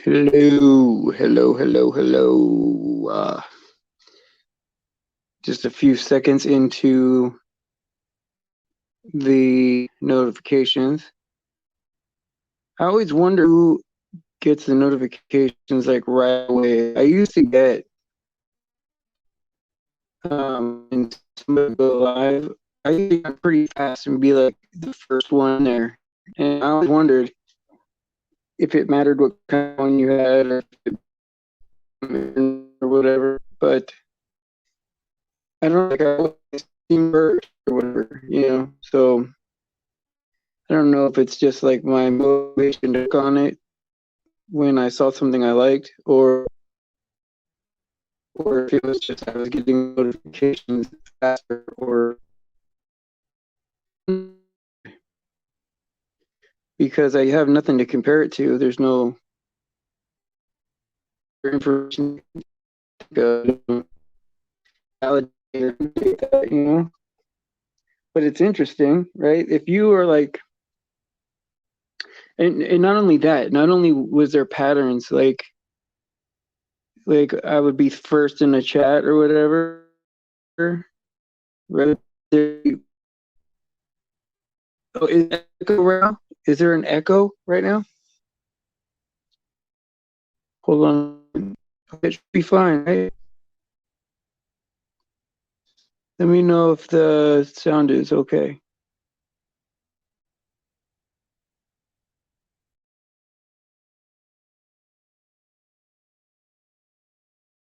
Hello, hello, hello, hello. Just a few seconds into the notifications. I always wonder who gets the notifications like right away. I used to get and somebody go live. I used to get pretty fast and be like the first one there. And I always wondered if it mattered what kind of one you had or whatever. But I don't know, like I always seem first or whatever. So I don't know if it's just like my motivation to click on it when I saw something I liked, or if it was just I was getting notifications faster, or because I have nothing to compare it to. There's no information to validate or that. But it's interesting, right? If you are like, and not only that, not only was there patterns like I would be first in a chat or whatever, right? Oh, is there echo right now? Is there an echo right now? Hold on. It should be fine, right? Let me know if the sound is okay.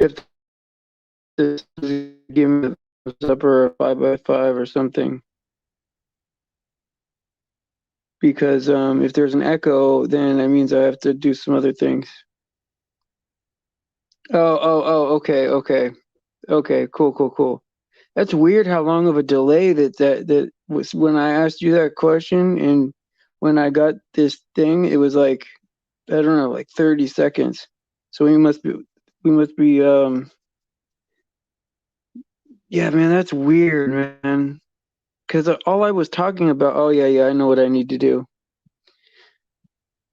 If this give me a thumbs up or a 5x5 or something. Because if there's an echo, then that means I have to do some other things. Okay, cool. That's weird how long of a delay that was when I asked you that question, and when I got this thing, it was like, I don't know, like 30 seconds. So we must be yeah, man, that's weird, man. Because all I was talking about, oh yeah, I know what I need to do.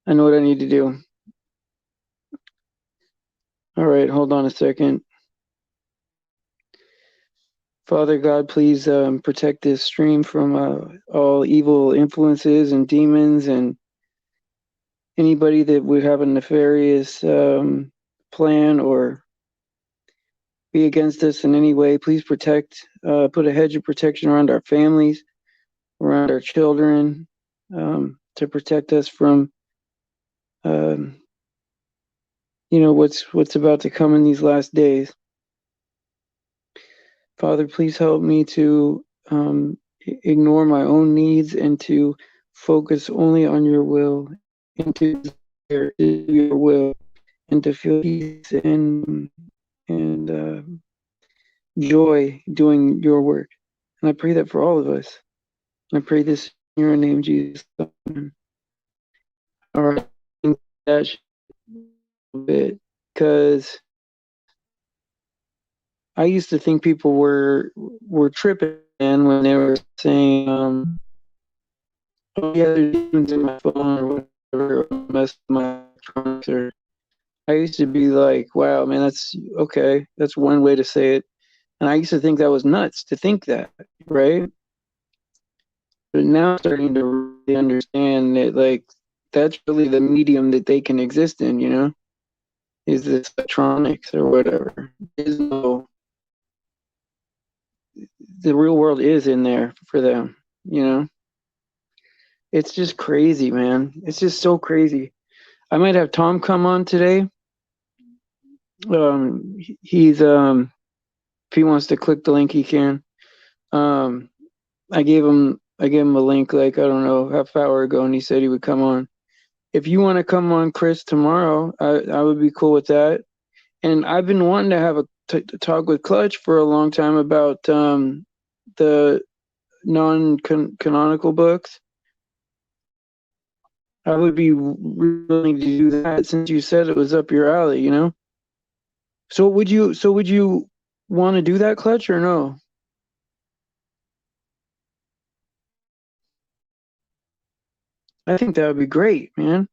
I know what I need to do. All right, hold on a second. Father God, please protect this stream from all evil influences and demons and anybody that would have a nefarious plan or be against us in any way. Please put a hedge of protection around our families, around our children, to protect us from, um, what's about to come in these last days. Father, please help me to ignore my own needs and to focus only on your will and to desire your will and to feel peace and joy doing your work. And I pray that for all of us. And I pray this in your name, Jesus. Amen. All right, that should be a bit because I used to think people were tripping when they were saying, "Oh yeah, there's demons in my phone or whatever, mess with my electronics." Or I used to be like, "Wow, man, that's okay. That's one way to say it." And I used to think that was nuts to think that, right? But now I'm starting to really understand that, like, that's really the medium that they can exist in, is this electronics or whatever. There's no, the real world is in there for them, you know? It's just crazy, man. It's just so crazy. I might have Tom come on today. He's if he wants to click the link, he can. Um, I gave him a link like, I don't know, half hour ago, and he said he would come on. If you want to come on, Chris, tomorrow, I would be cool with that. And I've been wanting to have a talk with Clutch for a long time about the non-canonical books. I would be willing to do that since you said it was up your alley. So would you want to do that, Clutch, or no? I think that would be great, man.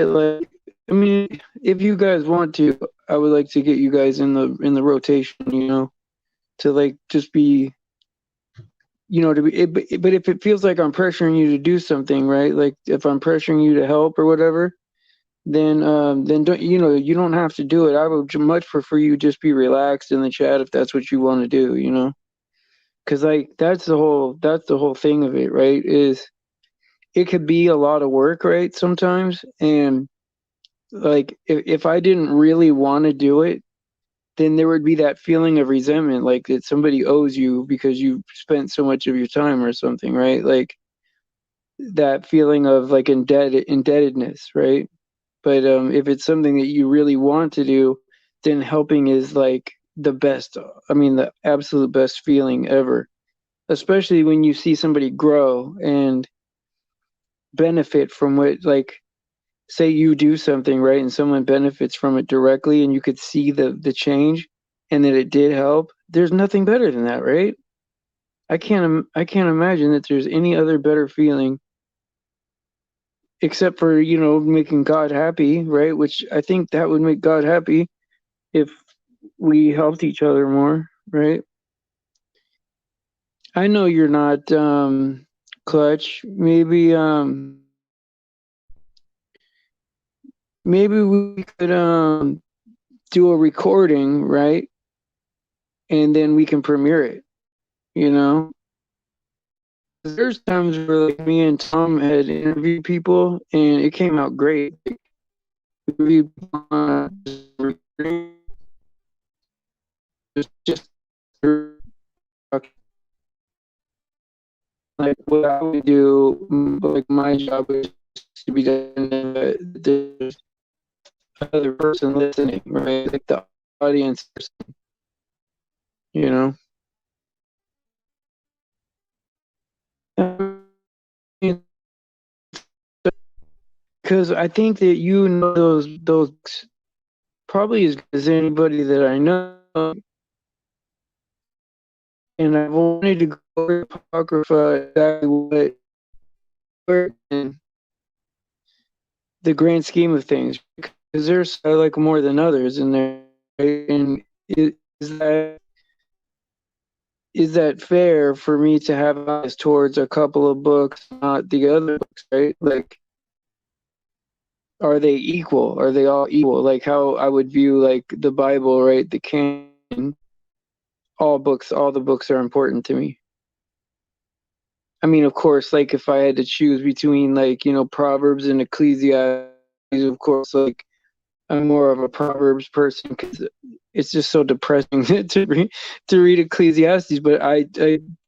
like, I mean, if you guys want to, I would like to get you guys in the rotation, to like just be, to be. But if it feels like I'm pressuring you to do something, right? Like if I'm pressuring you to help or whatever, then don't, you don't have to do it. I would much prefer you just be relaxed in the chat if that's what you want to do. Because like that's the whole thing of it, right? Is it could be a lot of work, right? Sometimes, and like if I didn't really want to do it, then there would be that feeling of resentment, like that somebody owes you because you spent so much of your time or something, right? Like that feeling of like indebtedness, right? But if it's something that you really want to do, then helping is like the best. I mean, the absolute best feeling ever, especially when you see somebody grow and benefit from what, like, say you do something right and someone benefits from it directly and you could see the change and that it did help. There's nothing better than that, right? I can't imagine that there's any other better feeling except for, making God happy, right? Which I think that would make God happy if we helped each other more, right? I know you're not Clutch. Maybe we could do a recording, right? And then we can premiere it, you know? There's times where like me and Tom had interviewed people and it came out great. Like, we just like what I would do, like my job is to be done. There's another person listening, right? Like the audience, you know. Because I think that those books probably as good as anybody that I know, and I've wanted to go over Apocrypha exactly what in the grand scheme of things, because there's like more than others in there, right? And is that is that fair for me to have eyes towards a couple of books, not the other books, right? Like, are they equal? Are they all equal? Like how I would view like the Bible, right? The canon, all the books are important to me. I mean, of course, like if I had to choose between like, Proverbs and Ecclesiastes, of course, like I'm more of a Proverbs person because it's just so depressing to read Ecclesiastes, but I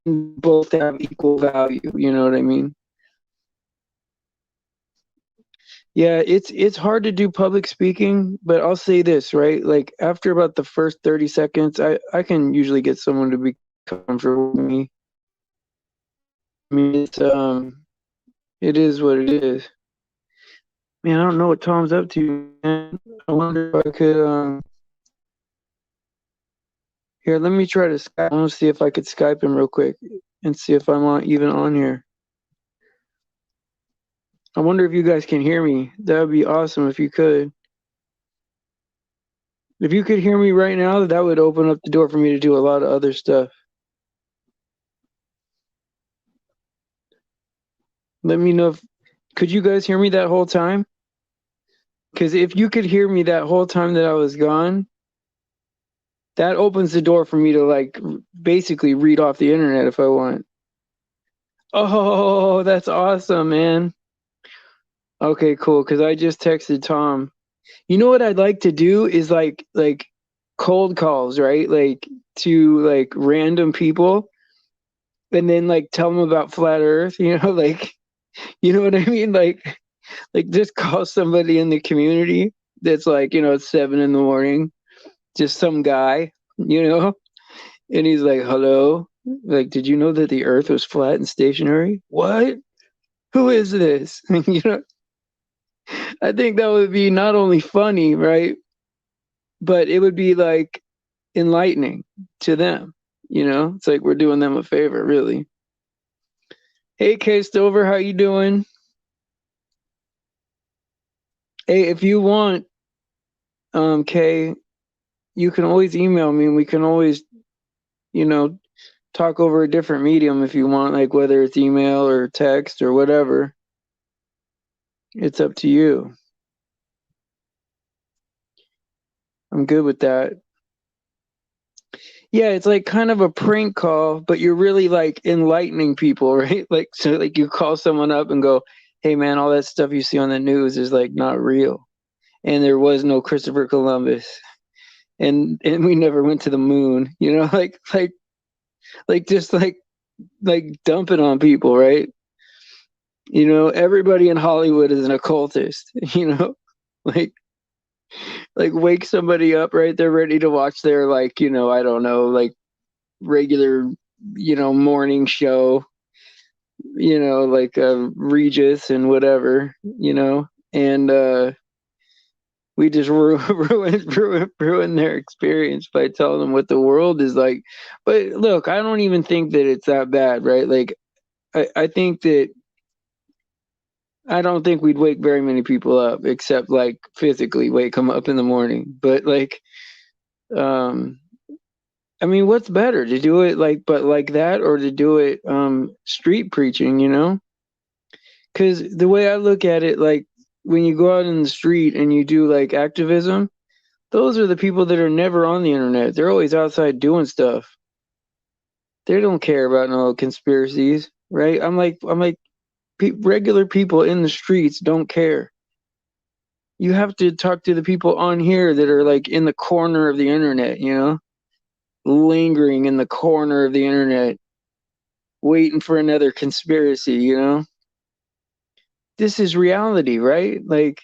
both have equal value. You know what I mean? Yeah, it's hard to do public speaking, but I'll say this, right? Like after about the first 30 seconds, I can usually get someone to be comfortable with me. I mean, it is what it is. Man, I don't know what Tom's up to, man. I wonder if I could here, let me try to Skype. I want to see if I could Skype him real quick and see if I'm even on here. I wonder if you guys can hear me. That would be awesome if you could. If you could hear me right now, that would open up the door for me to do a lot of other stuff. Let me know if could you guys hear me that whole time? Because if you could hear me that whole time that I was gone, that opens the door for me to like basically read off the internet if I want. Oh, that's awesome, man. Okay, cool. Because I just texted Tom. You know what I'd like to do is like cold calls, right? Like to like random people and then like tell them about flat earth, like you know what I mean? Like just call somebody in the community that's like, it's 7 a.m, just some guy, and he's like, hello. Like, did you know that the earth was flat and stationary? What? Who is this? I think that would be not only funny, right? But it would be like enlightening to them. It's like we're doing them a favor, really. Hey, K Stover, how you doing? Hey, if you want, Kay, you can always email me and we can always, you know, talk over a different medium if you want, like whether it's email or text or whatever. It's up to you. I'm good with that. Yeah, it's like kind of a prank call, but you're really like enlightening people, right? Like, so like you call someone up and go, "Hey man, all that stuff you see on the news is like not real. And there was no Christopher Columbus. And we never went to the moon." You know, like just like dump it on people, right? You know, everybody in Hollywood is an occultist, you know? Like like wake somebody up, right? They're ready to watch their like, I don't know, like regular, morning show, like Regis and whatever, and we just ruin their experience by telling them what the world is like. But look, I don't even think that it's that bad, right? Like I don't think we'd wake very many people up except like physically wake them up in the morning. But like, um, I mean, what's better to do it like that or to do it street preaching, Because the way I look at it, like when you go out in the street and you do like activism, those are the people that are never on the internet. They're always outside doing stuff. They don't care about no conspiracies, right? I'm like regular people in the streets don't care. You have to talk to the people on here that are like in the corner of the internet, lingering in the corner of the internet, waiting for another conspiracy. This is reality, right? Like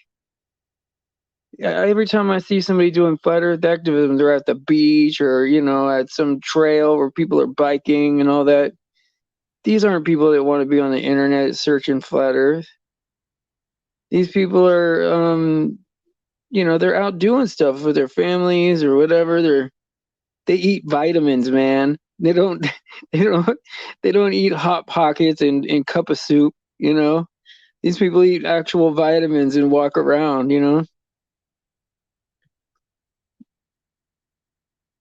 every time I see somebody doing flat earth activism, they're at the beach or, at some trail where people are biking and all that. These aren't people that want to be on the internet searching flat earth. These people are, they're out doing stuff with their families or whatever. They eat vitamins, man. They don't, they don't, they don't eat hot pockets and cup of soup. These people eat actual vitamins and walk around.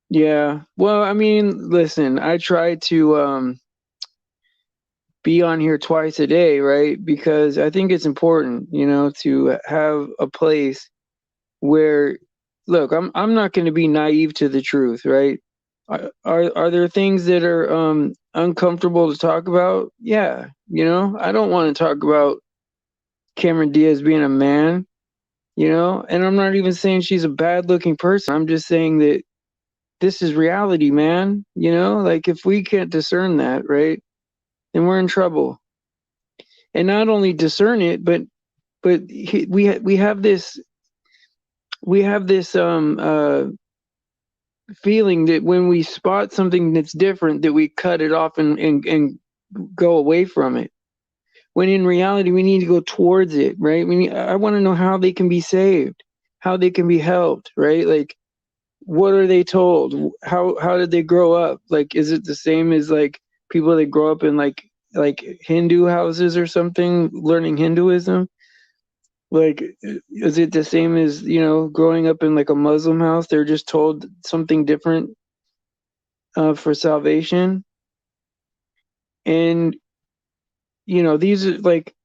Yeah. Well, I mean, listen, I try to be on here twice a day, right? Because I think it's important, to have a place where, look, I'm not going to be naive to the truth, right? Are there things that are uncomfortable to talk about? Yeah, I don't want to talk about Cameron Diaz being a man, and I'm not even saying she's a bad looking person. I'm just saying that this is reality, man. Like if we can't discern that, right, then we're in trouble. And not only discern it, but we have this feeling that when we spot something that's different, that we cut it off and go away from it. When in reality, we need to go towards it, right? I want to know how they can be saved, how they can be helped, right? Like, what are they told? How did they grow up? Like, is it the same as like people that grow up in like Hindu houses or something, learning Hinduism? Like, is it the same as, growing up in like a Muslim house? They're just told something different for salvation. And, these are like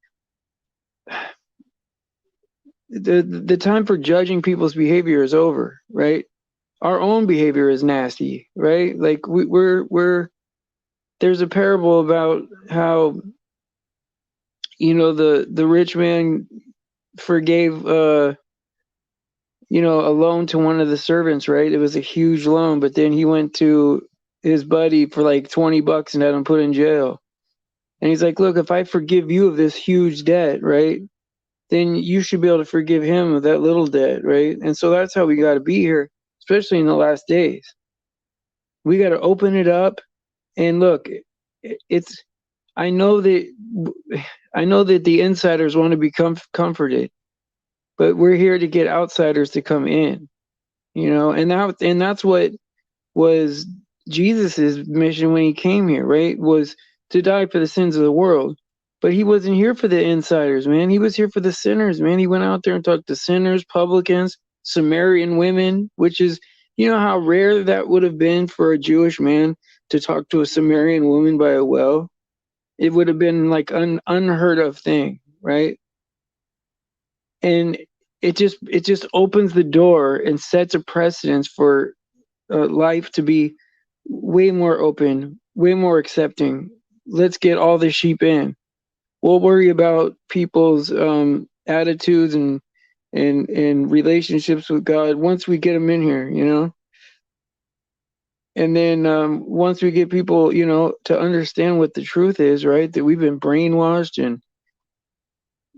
the time for judging people's behavior is over, right? Our own behavior is nasty, right? Like we're there's a parable about how, the rich man forgave a loan to one of the servants, right? It was a huge loan, but then he went to his buddy for like $20 and had him put in jail. And he's like, look, if I forgive you of this huge debt, right, then you should be able to forgive him of that little debt, right? And so that's how we got to be here, especially in the last days. We got to open it up and look. It's I know that the insiders want to be comforted, but we're here to get outsiders to come in, and that's what was Jesus's mission when he came here, right? Was to die for the sins of the world. But he wasn't here for the insiders, man. He was here for the sinners, man. He went out there and talked to sinners, publicans, Samaritan women, which is, you know how rare that would have been for a Jewish man to talk to a Samaritan woman by a well. It would have been like an unheard of thing, right? And it just opens the door and sets a precedence for life to be way more open, way more accepting. Let's get all the sheep in. We'll worry about people's attitudes and relationships with God once we get them in here, you know. And then once we get people, you know, to understand what the truth is, right? That we've been brainwashed and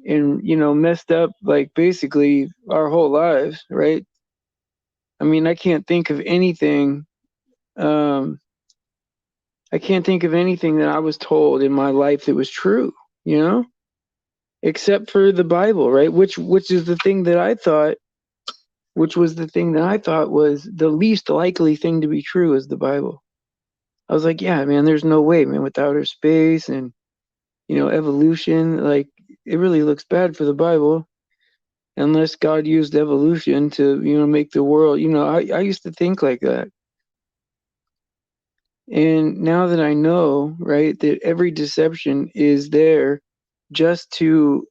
you know messed up like basically our whole lives, right? I mean, Um, I can't think of anything that I was told in my life that was true, you know, except for the Bible, right? Which is the thing that I thought, which was the thing that I thought was the least likely thing to be true is the Bible. I was like, yeah, man, there's no way, man, with outer space and you know evolution, like it really looks bad for the Bible unless God used evolution to you know make the world. You know, I used to think like that. And now that I know, right, that every deception is there just to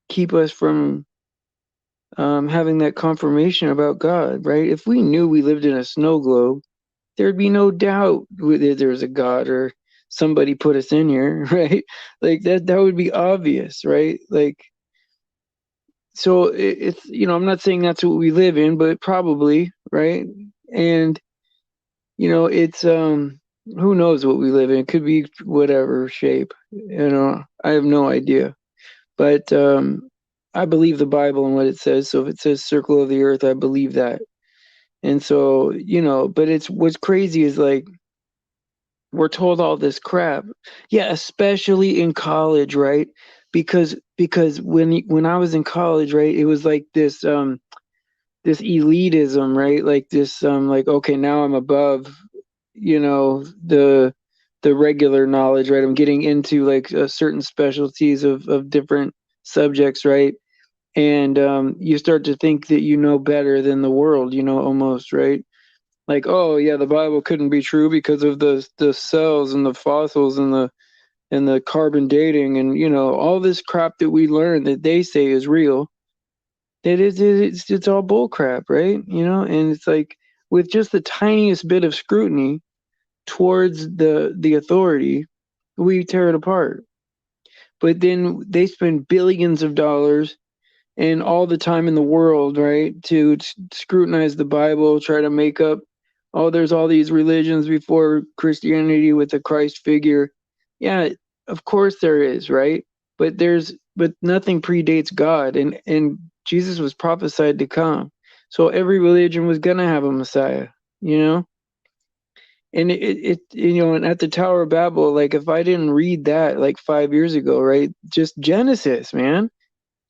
keep us from having that confirmation about God, right? If we knew we lived in a snow globe, there'd be no doubt whether there's a God or somebody put us in here, right? Like that would be obvious, right? Like, so it's, you know, I'm not saying that's what we live in, but probably, right? And you know, it's who knows what we live in? It could be whatever shape. You know, I have no idea. But I believe the Bible and what it says. So if it says circle of the earth, I believe that. And so, you know, but it's what's crazy is like we're told all this crap. Yeah, especially in college, right? Because when I was in college, right, it was like this elitism, right? Like this like okay, now I'm above you know the regular knowledge, right? I'm getting into like certain specialties of different subjects, right? And you start to think that you know better than the world, you know, almost, right? Like, oh yeah, the Bible couldn't be true because of the cells and the fossils and the carbon dating and you know all this crap that we learn that they say is real. It's all bull crap, right? You know, and it's like with just the tiniest bit of scrutiny towards the authority, we tear it apart. But then they spend billions of dollars and all the time in the world, right, to scrutinize the Bible, try to make up, oh, there's all these religions before Christianity with a Christ figure. Yeah, of course there is, right? But nothing predates God, and Jesus was prophesied to come. So every religion was gonna have a Messiah, you know. And you know, and at the Tower of Babel, like if I didn't read that like 5 years ago, right? Just Genesis, man.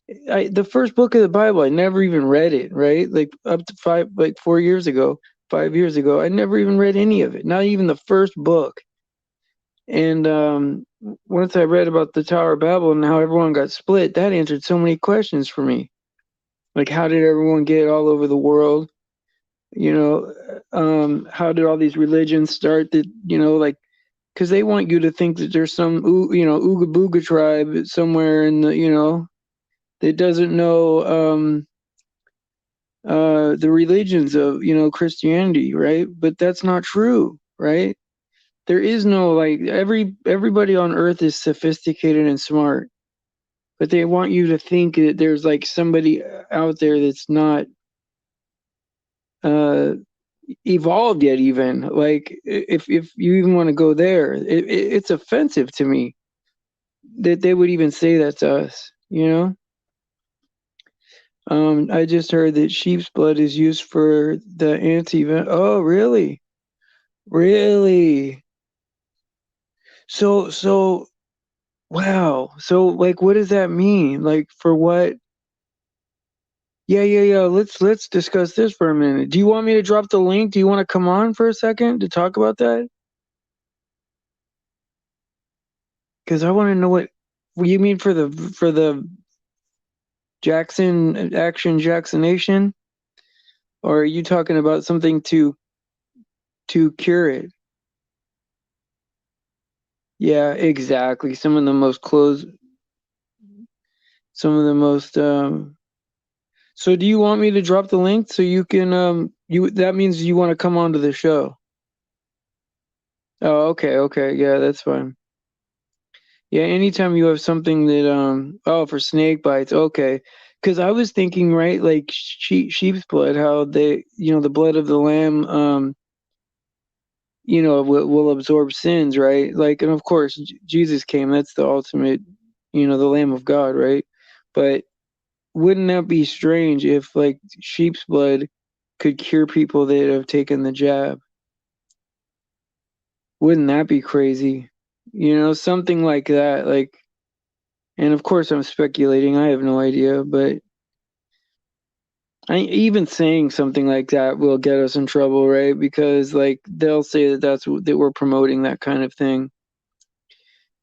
The first book of the Bible, I never even read it, right? Like up to 4 years ago, 5 years ago, I never even read any of it, not even the first book. And once I read about the Tower of Babel and how everyone got split, that answered so many questions for me. Like, how did everyone get all over the world? You know, how did all these religions start? That you know, like, because they want you to think that there's some, you know, Ooga Booga tribe somewhere in the, you know, that doesn't know the religions of you know Christianity, right? But that's not true, right? There is no like everybody on earth is sophisticated and smart, but they want you to think that there's like somebody out there that's not uh evolved yet even like if you even want to go there it's offensive to me that they would even say that to us, you know. I just heard that sheep's blood is used for the anti. Oh, really? Really? So, wow. So, like, what does that mean? Like, for what? Yeah. Let's discuss this for a minute. Do you want me to drop the link? Do you want to come on for a second to talk about that? Because I want to know what. You mean for the Jacksonation, or are you talking about something to cure it? Yeah, exactly. Some of the most. So, do you want me to drop the link so you can you? That means you want to come onto the show. Oh, okay, okay, yeah, that's fine. Yeah, anytime you have something that oh, for snake bites, okay. Because I was thinking, right, like sheep's blood, how they, the blood of the lamb, will absorb sins, right? Like, and of course, Jesus came. That's the ultimate, the Lamb of God, right? But wouldn't that be strange if like sheep's blood could cure people that have taken the jab? Wouldn't that be crazy? Something like that. Like, and of course, I'm speculating. I have no idea, but even saying something like that will get us in trouble, right? Because like they'll say that we're promoting that kind of thing,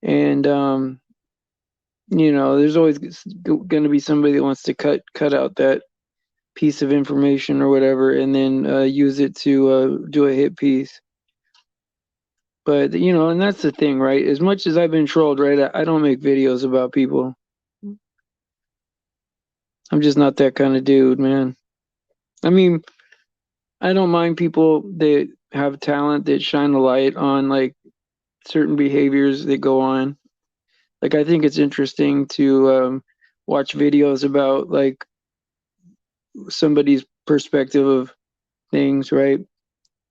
and there's always going to be somebody that wants to cut out that piece of information or whatever, and then use it to do a hit piece. But and that's the thing, right? As much as I've been trolled, right? I don't make videos about people. I'm just not that kind of dude, man. I mean, I don't mind people that have talent that shine a light on like certain behaviors that go on. Like I think it's interesting to watch videos about like somebody's perspective of things, right?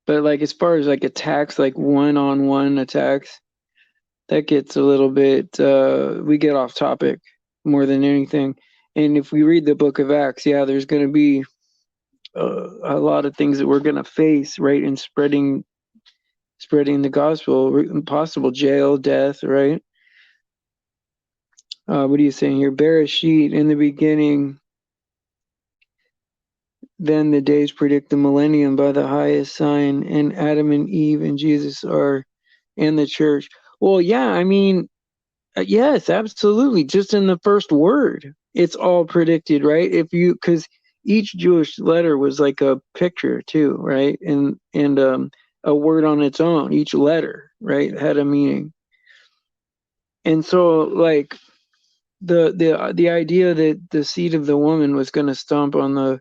But like as far as like attacks, like one-on-one attacks, that gets a little bit we get off topic more than anything. And if we read the book of Acts, yeah, there's going to be a lot of things that we're going to face, right, in spreading the gospel, possible jail, death, right? What are you saying here? Bereshit, in the beginning, then the days predict the millennium by the highest sign, and Adam and Eve and Jesus are in the church. Well, yeah, I mean, yes, absolutely. Just in the first word, it's all predicted, right? Because each Jewish letter was like a picture too, right? And a word on its own. Each letter, right, had a meaning. And so, like the idea that the seed of the woman was going to stomp on the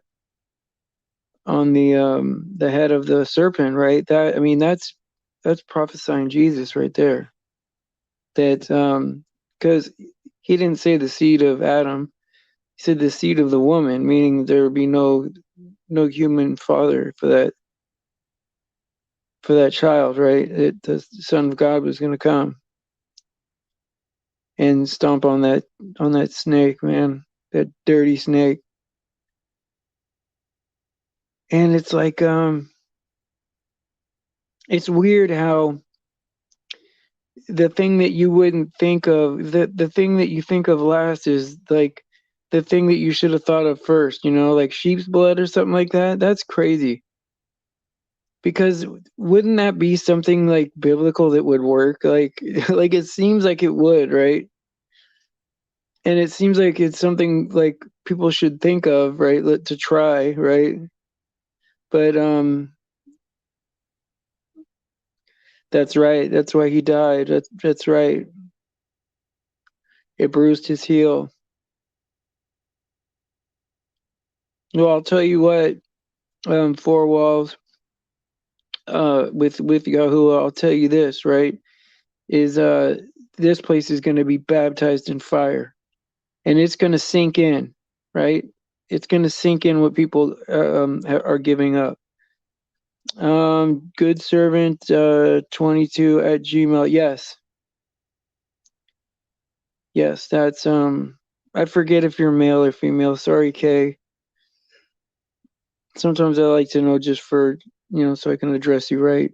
head of the serpent, right? That I mean, that's prophesying Jesus right there. That because he didn't say the seed of Adam, he said the seed of the woman, meaning there would be no human father for that child, right? That the Son of God was going to come and stomp on that snake, man, that dirty snake. And it's like it's weird how the thing that you wouldn't think of, the thing that you think of last is like the thing that you should have thought of first, like sheep's blood or something like that. That's crazy. Because wouldn't that be something like biblical that would work? Like like it seems like it would, right? And it seems like it's something like people should think of, right? To try, right? But that's right. That's why he died. That's right. It bruised his heel. Well, I'll tell you what, four walls, with Yahuwah, I'll tell you this, right? Is this place is going to be baptized in fire, and it's going to sink in, right? It's going to sink in what people are giving up. Good servant 22 at Gmail. Yes, that's I forget if you're male or female. Sorry, Kay. Sometimes I like to know just for so I can address you right.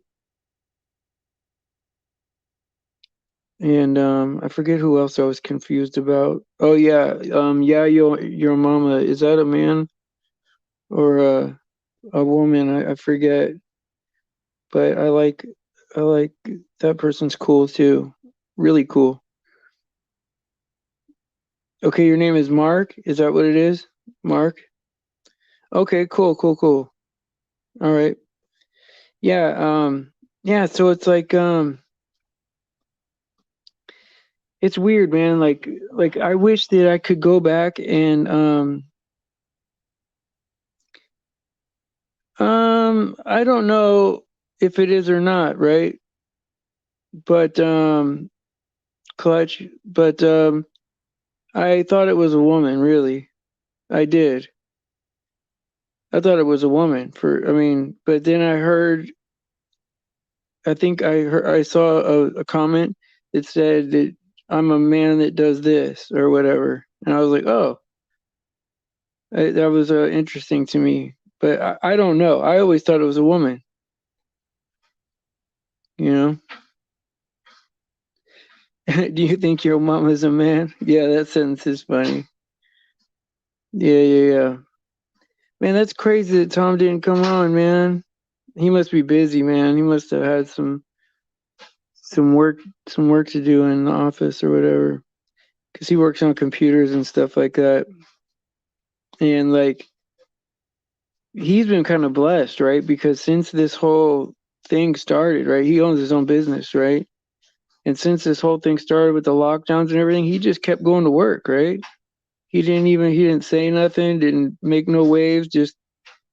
And I forget who else I was confused about. Oh yeah, yeah, your mama, is that a man or a woman? I forget, but I like that person's cool too, really cool. Okay, your name is Mark. Is that what it is? Mark? Okay, cool, cool, cool. All right. Yeah, yeah, so it's like it's weird, man. Like I wish that I could go back and I don't know if it is or not, right? But clutch, but I thought it was a woman, really. I did. I thought it was a woman for I mean, but then I think I saw a comment that said that I'm a man that does this or whatever. And I was like, "Oh, that was interesting to me." But I don't know. I always thought it was a woman, you know? Do you think your mom is a man? Yeah, that sentence is funny. Yeah, yeah, yeah. Man, that's crazy that Tom didn't come on, man. He must be busy, man. He must have had some work some work to do in the office or whatever. Because he works on computers and stuff like that. And like he's been kind of blessed, right? Because since this whole thing started, right? He owns his own business, right? And since this whole thing started with the lockdowns and everything, he just kept going to work, right? He didn't say nothing, didn't make no waves, just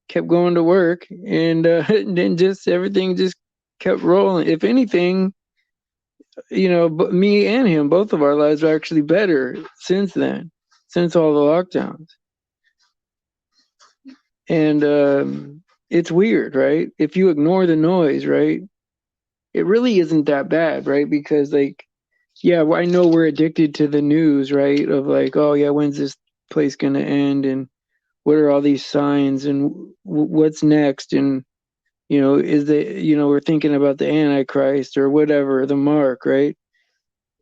kept going to work, and then just everything just kept rolling. If anything, but me and him, both of our lives are actually better since then, since all the lockdowns. And it's weird, right? If you ignore the noise, right? It really isn't that bad, right? Because like, yeah, I know we're addicted to the news, right? Of like, oh yeah, when's this place gonna end, and what are all these signs, and what's next, and is the we're thinking about the Antichrist or whatever, the mark, right?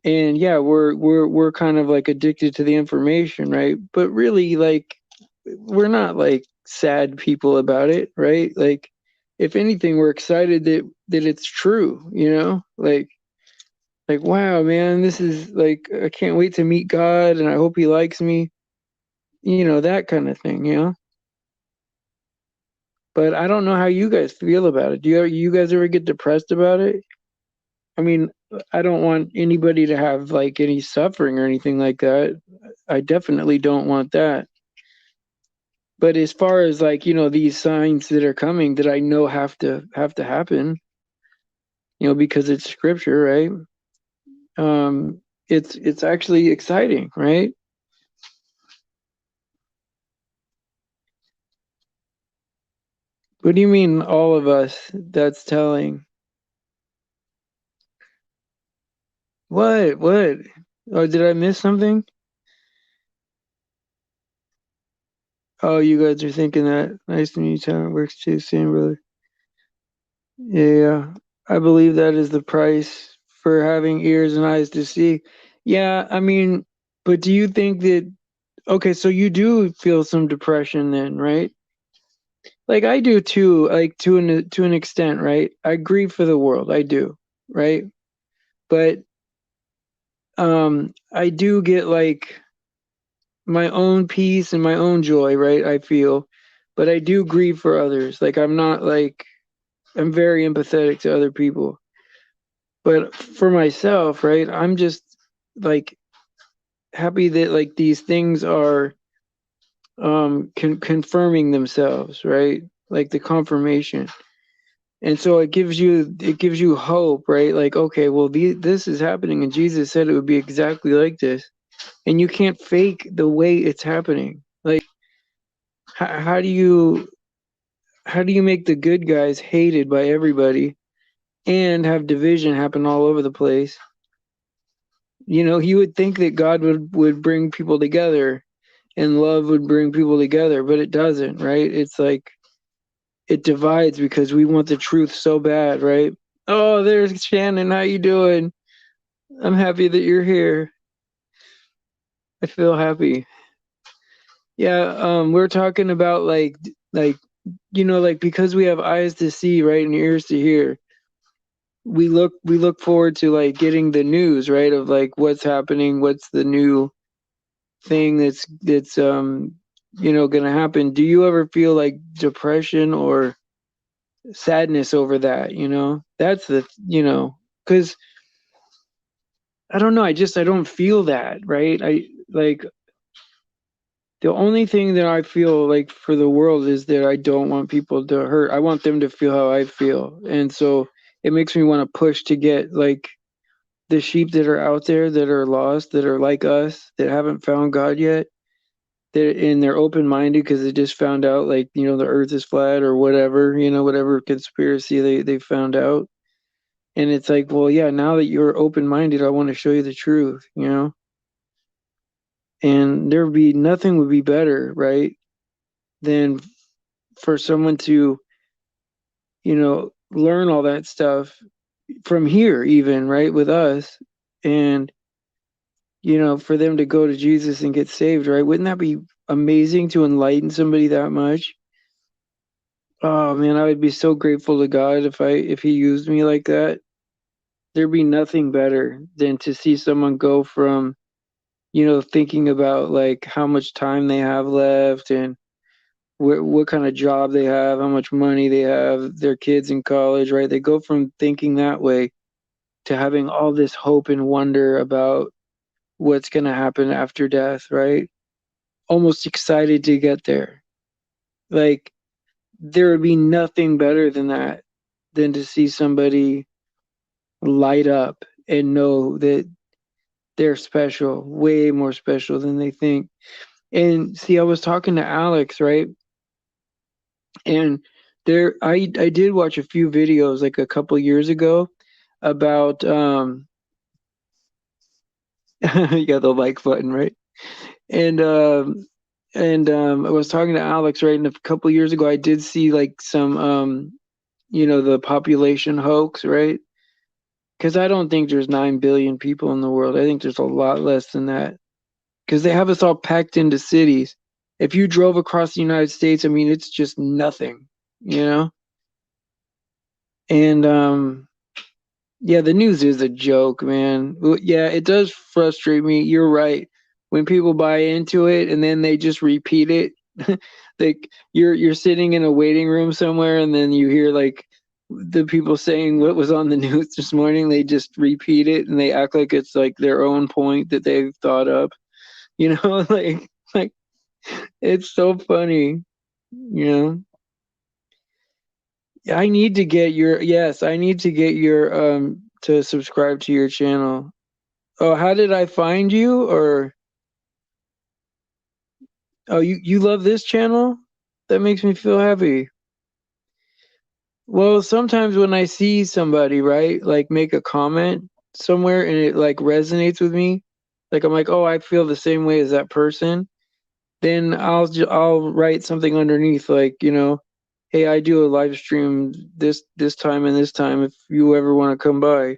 And yeah, we're kind of like addicted to the information, right? But really, like, we're not like sad people about it, right? Like, if anything, we're excited that it's true, like wow, man, this is like I can't wait to meet God, and I hope He likes me, that kind of thing, But I don't know how you guys feel about it. You guys ever get depressed about it? I mean, I don't want anybody to have like any suffering or anything like that. I definitely don't want that. But as far as like, these signs that are coming that I know have to happen, because it's scripture, right? It's actually exciting, right? What do you mean all of us that's telling? What? What? Oh, did I miss something? Oh, you guys are thinking that. Nice to meet you, Tom. Works too, same brother. Yeah, I believe that is the price for having ears and eyes to see. Yeah, I mean, but do you think that, okay, so you do feel some depression then, right? Like I do too, like to an extent, right? I grieve for the world, I do, right? But I do get like my own peace and my own joy, right? I feel, but I do grieve for others. Like I'm not like I'm very empathetic to other people. But for myself, right, I'm just like happy that like these things are confirming themselves, right? Like the confirmation. And so it gives you hope, right? Like, okay, well, this is happening, and Jesus said it would be exactly like this, and you can't fake the way it's happening. Like, how do you make the good guys hated by everybody and have division happen all over the place? You would think that God would bring people together and love would bring people together, but it doesn't, right? It's like it divides because we want the truth so bad, right? Oh, there's Shannon. How you doing? I'm happy that you're here. I feel happy. Yeah, we're talking about like like because we have eyes to see, right, and ears to hear. We look forward to like getting the news, right, of like what's happening, what's the new, thing that's gonna happen, do you ever feel like depression or sadness over that? That's because I don't know, I don't feel that, right? I like the only thing that I feel like for the world is that I don't want people to hurt. I want them to feel how I feel. And so it makes me want to push to get like the sheep that are out there that are lost, that are like us, that haven't found God yet. They're open minded because they just found out, like, the earth is flat or whatever, whatever conspiracy they found out. And it's like, well, yeah, now that you're open minded, I want to show you the truth. And nothing would be better, right, than for someone to, learn all that stuff from here, even, right, with us. And, for them to go to Jesus and get saved, right? Wouldn't that be amazing to enlighten somebody that much? Oh man, I would be so grateful to God if he used me like that. There'd be nothing better than to see someone go from, thinking about like how much time they have left and what kind of job they have, how much money they have, their kids in college, right? They go from thinking that way to having all this hope and wonder about what's going to happen after death, right? Almost excited to get there. Like, there would be nothing better than that, than to see somebody light up and know that they're special, way more special than they think. And see, I was talking to Alex, right? And I did watch a few videos like a couple years ago about you got the like button, right? And I was talking to Alex, right? And a couple years ago I did see like some the population hoax, right? Because I don't think there's 9 billion people in the world. I think there's a lot less than that. Because they have us all packed into cities. If you drove across the United States, I mean, it's just nothing, you know? And yeah, the news is a joke, man. Yeah, it does frustrate me. You're right. When people buy into it and then they just repeat it, like you're sitting in a waiting room somewhere and then you hear like the people saying what was on the news this morning, they just repeat it and they act like it's like their own point that they've thought up. Like it's so funny, you know. I need to get your yes, I need to get your to subscribe to your channel. Oh, how did I find you? Or oh, you love this channel? That makes me feel happy. Well, sometimes when I see somebody, right, like make a comment somewhere and it like resonates with me, like I'm like, "Oh, I feel the same way as that person." Then I'll write something underneath like, "Hey, I do a live stream this time and this time if you ever want to come by."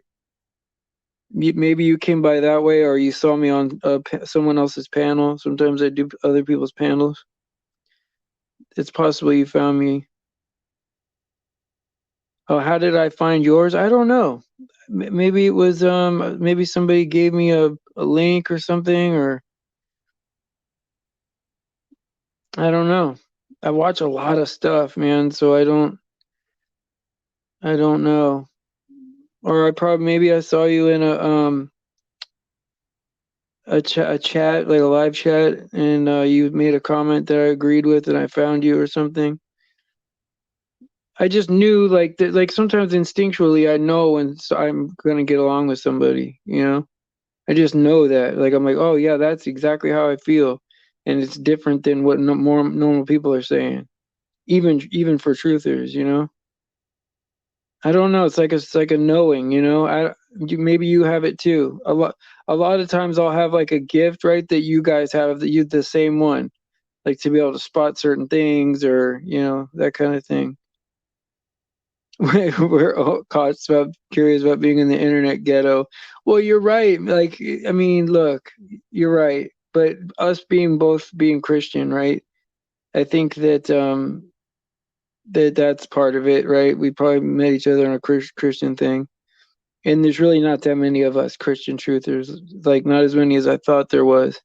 Maybe you came by that way, or you saw me on someone else's panel. Sometimes I do other people's panels. It's possible you found me. Oh, how did I find yours? I don't know. Maybe it was maybe somebody gave me a link or something, or I don't know. I watch a lot of stuff, man, so I don't know. Or I probably maybe I saw you in a chat, like a live chat, and you made a comment that I agreed with and I found you or something. I just knew like that, like sometimes instinctually I know when I'm gonna get along with somebody. I just know that. Like I'm like, oh yeah, that's exactly how I feel, and it's different than what more normal people are saying. Even for truthers. I don't know. It's like a knowing. Maybe you have it too. A lot of times I'll have like a gift, right, that you guys have, that you the same one, like to be able to spot certain things or that kind of thing. We're all curious about being in the internet ghetto. Well, you're right. Like, I mean, look, you're right. But us being Christian, right? I think that's part of it, right? We probably met each other on a Christian thing, and there's really not that many of us Christian truthers. Like, not as many as I thought there was.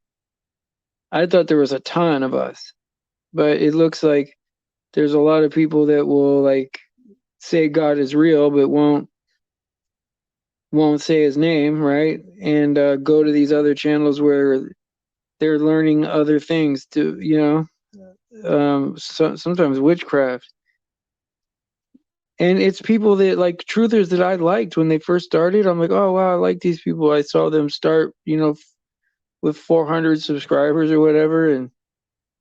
I thought there was a ton of us, but it looks like there's a lot of people that will like say God is real, but won't say his name, right? And go to these other channels where they're learning other things to, sometimes witchcraft. And it's people that like truthers that I liked when they first started. I'm like, oh wow, I like these people. I saw them start, with 400 subscribers or whatever, and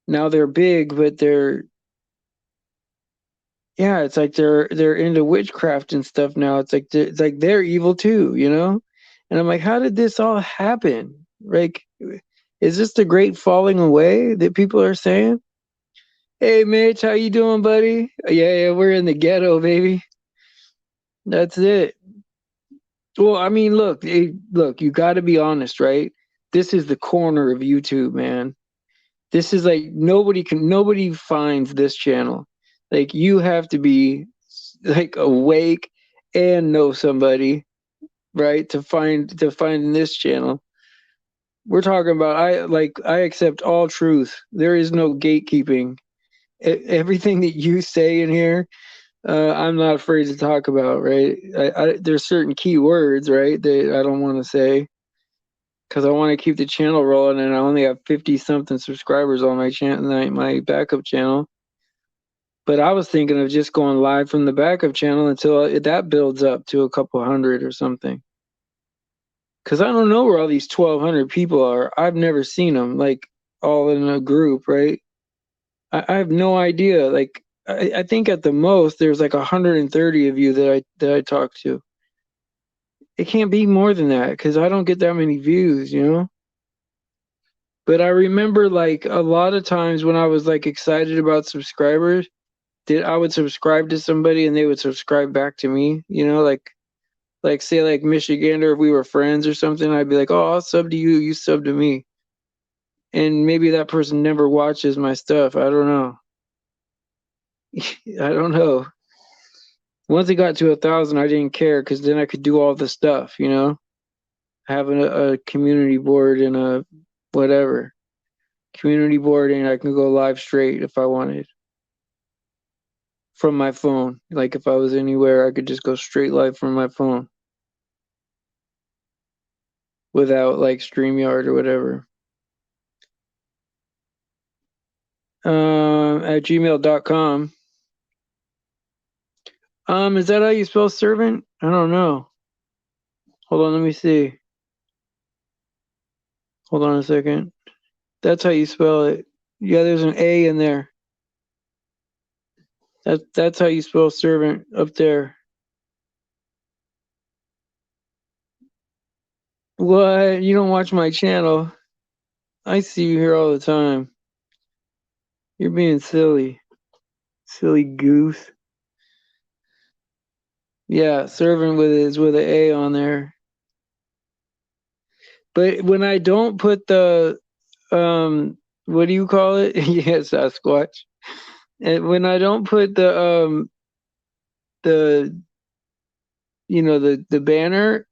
now they're big, but yeah, it's like they're into witchcraft and stuff now. It's like they're evil too, And I'm like, how did this all happen? Like, is this the great falling away that people are saying? Hey, Mitch, how you doing, buddy? Yeah, we're in the ghetto, baby. That's it. Well, I mean, look, you got to be honest, right? This is the corner of YouTube, man. This is like nobody finds this channel. Like you have to be like awake and know somebody, right, to find this channel. We're talking about I accept all truth. There is no gatekeeping. Everything that you say in here, I'm not afraid to talk about, right? There's certain key words, right, that I don't want to say because I want to keep the channel rolling, and I only have 50 something subscribers on my channel, my backup channel. But I was thinking of just going live from the backup channel until that builds up to a couple hundred or something. Because I don't know where all these 1,200 people are. I've never seen them like all in a group, right? I have no idea. Like I think at the most there's like 130 of you that I talk to. It can't be more than that because I don't get that many views. But I remember like a lot of times when I was like excited about subscribers, I would subscribe to somebody and they would subscribe back to me, like say like Michigan, or if we were friends or something, I'd be like, oh, I'll sub to you, you sub to me. And maybe that person never watches my stuff. I don't know. I don't know. Once it got to 1,000, I didn't care because then I could do all the stuff. Having a community board and a whatever community board, and I can go live straight if I wanted from my phone. Like if I was anywhere, I could just go straight live from my phone without like StreamYard or whatever. At gmail.com. Is that how you spell servant? I don't know. Hold on, let me see. Hold on a second. That's how you spell it. Yeah, there's an A in there. That's how you spell servant up there. What? You don't watch my channel? I see you here all the time. You're being silly. Silly goose. Yeah, servant is with an A on there. But when I don't put the what do you call it? Yeah, Sasquatch. And when I don't put the the banner,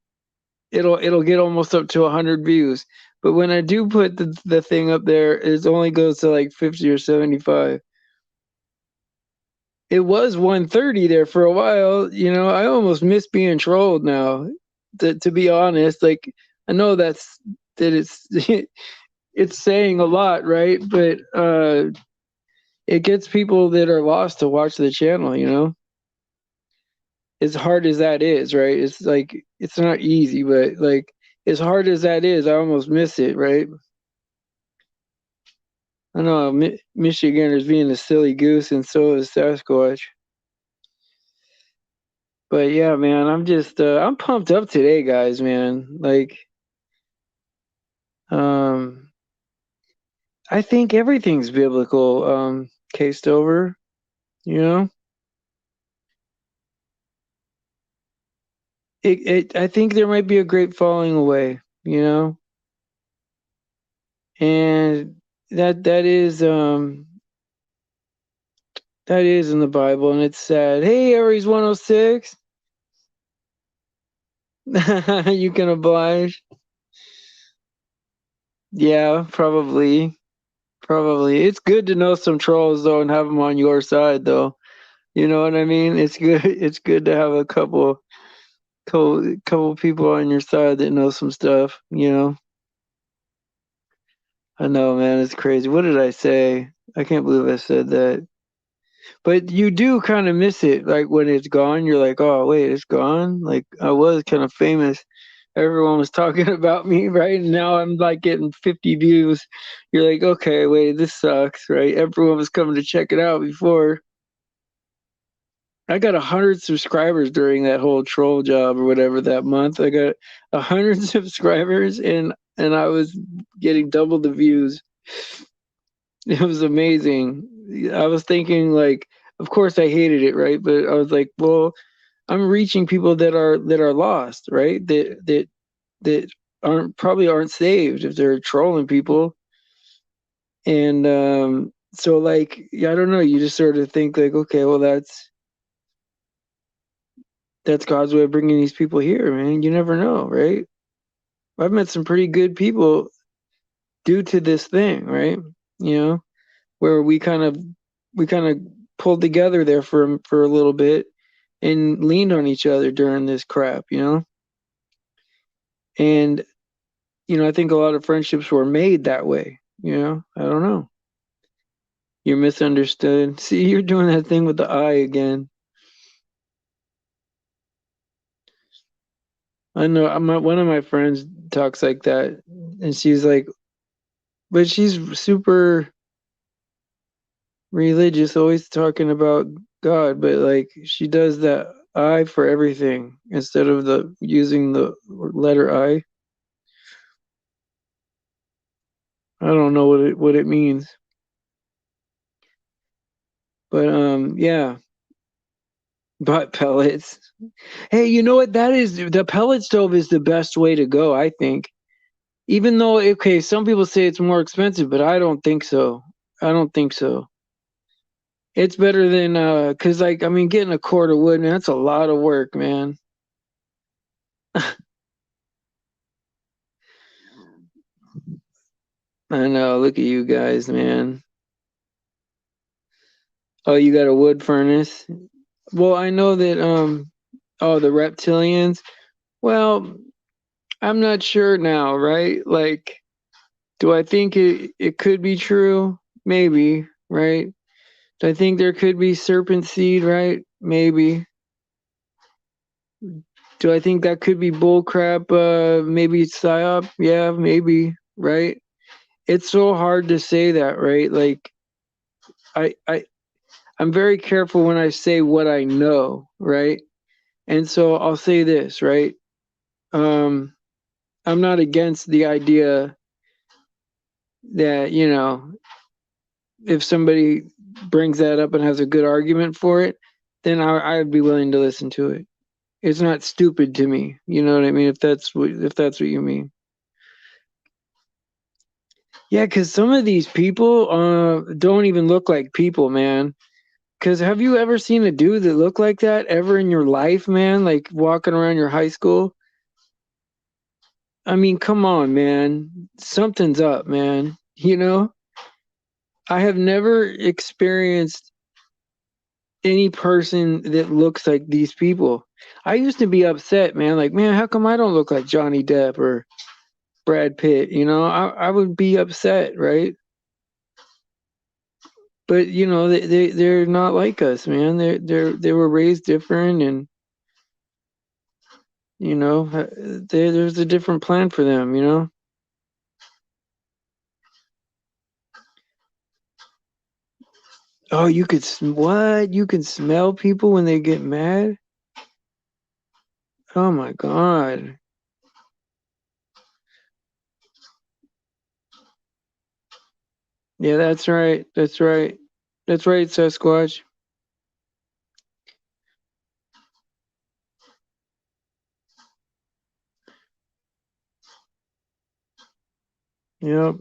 it'll get almost up to 100 views. But when I do put the thing up there, it only goes to like 50 or 75. It was 130 there for a while. I almost miss being trolled now. To be honest, like I know that it's it's saying a lot, right? But it gets people that are lost to watch the channel. As hard as that is, right? It's like it's not easy, but like as hard as that is, I almost miss it, right? I know Michiganders being a silly goose, and so is Sasquatch. But yeah, man, I'm pumped up today, guys, man. Like, um, I think everything's biblical, cased over, you know. I think there might be a great falling away. And that is in the Bible, and it's sad. Hey, Aries 106. You can oblige. Yeah, probably. Probably. It's good to know some trolls though and have them on your side though. You know what I mean? It's good. It's good to have a couple people on your side that know some stuff. You know. I know, man. It's crazy. What did I say? I can't believe I said that. But you do kind of miss it, like when it's gone. You're like, oh wait, it's gone. Like I was kind of famous. Everyone was talking about me, right? And now I'm like getting 50 views. You're like, okay, wait, this sucks, right? Everyone was coming to check it out before. I got 100 subscribers during that whole troll job or whatever that month. I got 100 subscribers and I was getting double the views. It was amazing. I was thinking like, of course I hated it, right? But I was like, well, I'm reaching people that are lost, right? That aren't saved if they're trolling people. And so like, yeah, I don't know, you just sort of think like, okay, well that's God's way of bringing these people here, man. You never know, right? I've met some pretty good people due to this thing, right? You know, where we kind of pulled together there for a little bit and leaned on each other during this crap, you know? And I think a lot of friendships were made that way, you know? I don't know. You're misunderstood. See, you're doing that thing with the eye again. I know one of my friends talks like that and she's like, but she's super religious, always talking about God, but like she does that I for everything instead of the using the letter I. I don't know what it means. But yeah, butt pellets. Hey, you know what? That is the pellet stove is the best way to go, I think. Even though okay, some people say it's more expensive, but I don't think so. I don't think so. It's better than cuz like I mean getting a cord of wood, man, that's a lot of work, man. I know, look at you guys, man. Oh, you got a wood furnace? Well, I know that oh, the reptilians. Well, I'm not sure now, right? Like do I think it could be true? Maybe, right? Do I think there could be serpent seed, right? Maybe. Do I think that could be bullcrap? Maybe it's psyop. Yeah, maybe, right? It's so hard to say that, right? Like I, I I'm very careful when I say what I know, right? And so I'll say this, right? Um, I'm not against the idea that, if somebody brings that up and has a good argument for it, then I'd be willing to listen to it. It's not stupid to me. You know what I mean? If that's what you mean. Yeah, because some of these people don't even look like people, man. Because have you ever seen a dude that looked like that ever in your life, man? Like walking around your high school? I mean, come on, man. Something's up, man. I have never experienced any person that looks like these people. I used to be upset, man. Like, man, how come I don't look like Johnny Depp or Brad Pitt? I would be upset, right? But they're not like us, man. They were raised different, and there's a different plan for them. Oh, what? You can smell people when they get mad? Oh my God. Yeah, that's right. That's right. That's right, Sasquatch. Yep.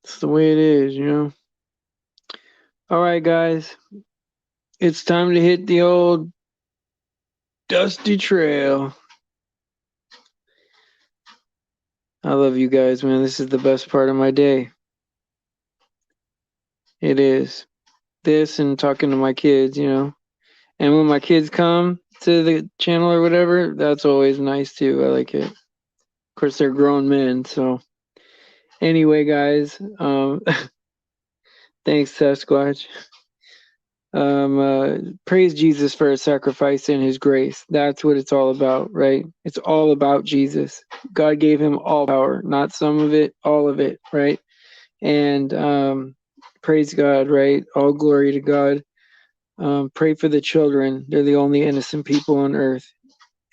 It's the way it is. All right, guys. It's time to hit the old dusty trail. I love you guys, man. This is the best part of my day. It is. This and talking to my kids, you know. And when my kids come to the channel or whatever, that's always nice too. I like it. Of course, they're grown men, so anyway, guys, thanks, Sasquatch. Praise Jesus for his sacrifice and his grace. That's what it's all about, right? It's all about Jesus. God gave him all power, not some of it, all of it, right? And praise God, right? All glory to God. Pray for the children. They're the only innocent people on earth.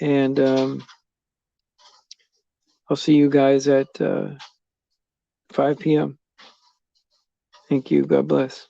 And I'll see you guys at 5 p.m. Thank you. God bless.